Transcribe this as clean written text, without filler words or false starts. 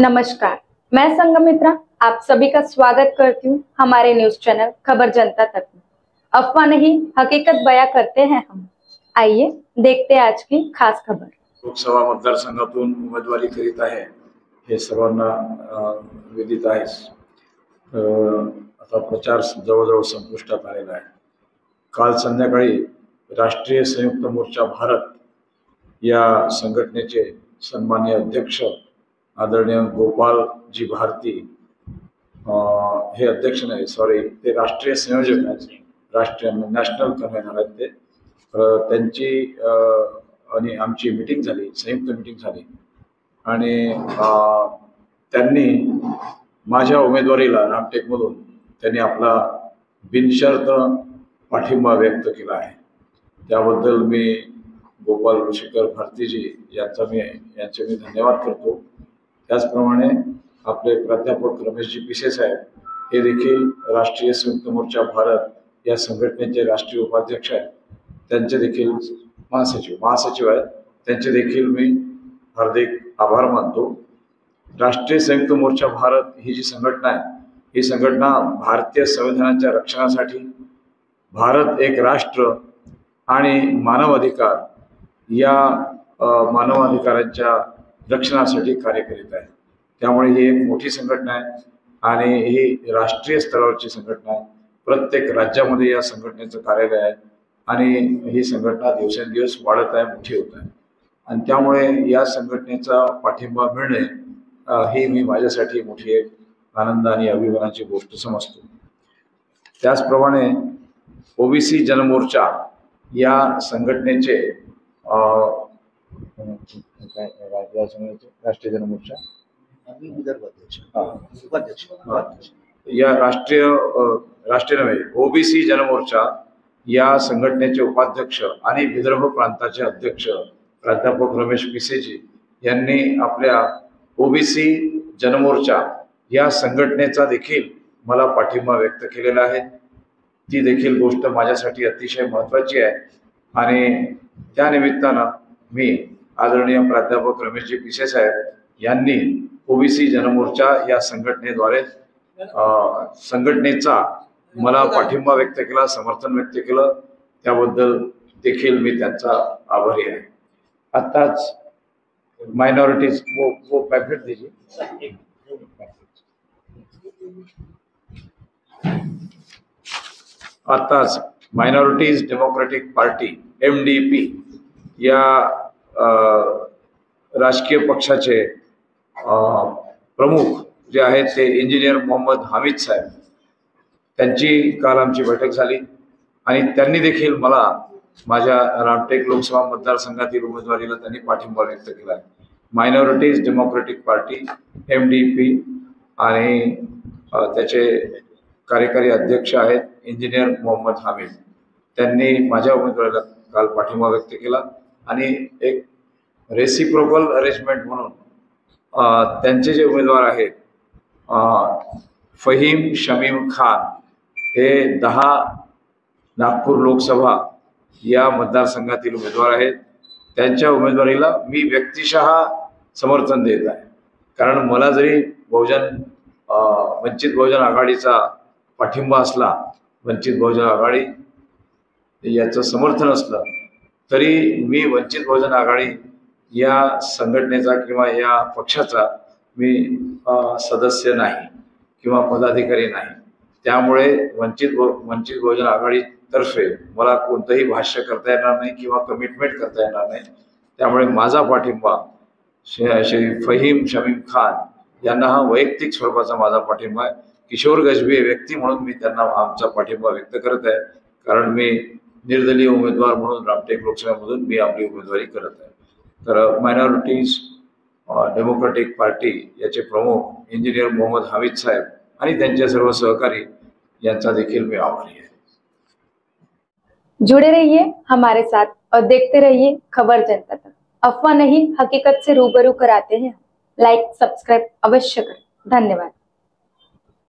नमस्कार, मैं संगमित्रा आप सभी का स्वागत करती हूँ हमारे न्यूज चैनल खबर जनता तक में। अफवाह नहीं हकीकत बयां करते हैं हम। आइए देखते हैं आज की खास खबर। लोकसभा मतदारसंघातून उमेदवारी करीत आहे हे सर्वांना विदित आहे। आता प्रचार जवळजवळ संपुष्टात आलेला आहे। काल संध्याकाळी राष्ट्रीय संयुक्त मोर्चा भारत या संघटनेचे सन्माननीय अध्यक्ष आदरणीय गोपालजी भारती हे अध्यक्ष नाही सॉरी ते राष्ट्रीय संयोजक आहेत, राष्ट्रीय नॅशनल कन्व्हेनर आहेत ते। त्यांची आणि आमची मीटिंग झाली, संयुक्त मीटिंग झाली आणि त्यांनी माझ्या उमेदवारीला रामटेकमधून त्यांनी आपला बिनशर्त पाठिंबा व्यक्त केला आहे। त्याबद्दल मी गोपाल शेखर भारतीजी यांचे मी धन्यवाद करतो। त्याचप्रमाणे आपले प्राध्यापक रमेशजी पिसे साहेब हे देखील राष्ट्रीय संयुक्त मोर्चा भारत या संघटनेचे राष्ट्रीय उपाध्यक्ष आहेत, त्यांचे देखील महासचिव आहेत, त्यांचे देखील मी हार्दिक आभार मानतो। राष्ट्रीय संयुक्त मोर्चा भारत ही जी संघटना आहे, ही संघटना भारतीय संविधानाच्या रक्षणासाठी, भारत एक राष्ट्र आणि मानवाधिकार या मानवाधिकारांच्या रक्षणासाठी कार्य करीत आहे। त्यामुळे ही एक मोठी संघटना आहे आणि ही राष्ट्रीय स्तरावरची संघटना आहे। प्रत्येक राज्यामध्ये या संघटनेचं कार्यालय आहे आणि ही संघटना दिवसेंदिवस वाढत आहे, मोठी होत आहे आणि त्यामुळे या संघटनेचा पाठिंबा मिळणे ही मी माझ्यासाठी मोठी एक आनंद आणि अभिमानाची गोष्ट समजतो। त्याचप्रमाणे ओबीसी जनमोर्चा या संघटनेचे राष्ट्रीय जनमोर्चा या राष्ट्रीय नव्हे ओबीसी जनमोर्चा या संघटनेचे उपाध्यक्ष आणि विदर्भ प्रांताचे अध्यक्ष प्राध्यापक रमेश पिसेजी यांनी आपल्या ओबीसी जनमोर्चा या संघटनेचा देखील मला पाठिंबा व्यक्त केलेला आहे। ती देखील गोष्ट माझ्यासाठी अतिशय महत्त्वाची आहे आणि त्या निमित्तानं मी आदरणीय प्राध्यापक रमेशजी पिसे साहेब यांनी ओबीसी जनमोर्चा या संघटनेचा मला पाठिंबा व्यक्त केला, समर्थन व्यक्त केलं, त्याबद्दल देखील मी त्यांचा आभारी आहे। आताच माइनॉरिटीज वो पैम्फलेट दीजिए। आताच माइनॉरिटीज डेमोक्रेटिक पार्टी MDP या राजकीय पक्षाचे प्रमुख जे आहेत ते इंजिनियर मोहम्मद हामिद साहेब, त्यांची काल आमची बैठक झाली आणि त्यांनी देखील मला माझ्या रामटेक लोकसभा मतदारसंघातील उमेदवारीला त्यांनी पाठिंबा व्यक्त केला आहे। मायनॉरिटीज डेमोक्रेटिक पार्टी MDP आणि त्याचे कार्यकारी अध्यक्ष आहेत इंजिनियर मोहम्मद हामिद, त्यांनी माझ्या उमेदवारीला काल पाठिंबा व्यक्त केला आणि एक रेसिप्रोकल अरेंजमेंट म्हणून त्यांचे जे उमेदवार आहेत फहीम शमीम खान हे 10 नागपूर लोकसभा या मतदारसंघातील उमेदवार आहेत। त्यांच्या उमेदवारीला मी व्यक्तिशः समर्थन देत आहे, कारण मला जरी वंचित बहुजन आघाडीचा पाठिंबा असला, वंचित बहुजन आघाडी याचं समर्थन असलं तरी मी वंचित बहुजन आघाडी या संघटनेचा किंवा या पक्षाचा मी सदस्य नाही किंवा पदाधिकारी नाही। त्यामुळे वंचित बहुजन आघाडीतर्फे मला कोणतंही भाष्य करता येणार नाही किंवा कमिटमेंट करता येणार नाही। त्यामुळे माझा पाठिंबा श्री फहीम शमीम खान यांना हा वैयक्तिक स्वरूपाचा माझा पाठिंबा आहे। किशोर गजबी व्यक्ती म्हणून मी त्यांना आमचा पाठिंबा व्यक्त करत आहे, कारण मी निर्दलीय उमेदवार म्हणून रामटेक लोकसभेमधून मी आपली उमेदवारी करत आहे। तर मायनॉरिटीज डेमोक्रेटिक पार्टी याचे प्रमुख इंजिनियर मोहम्मद हामिद साहेब आणि त्यांचे सर्व सहकारी यांचा देखील मैं आभारी है। जुड़े रहिए हमारे साथ और देखते रहिए खबर जनता तक। अफवाह नहीं हकीकत से रूबरू कराते हैं। लाइक सब्सक्राइब अवश्य करें। धन्यवाद।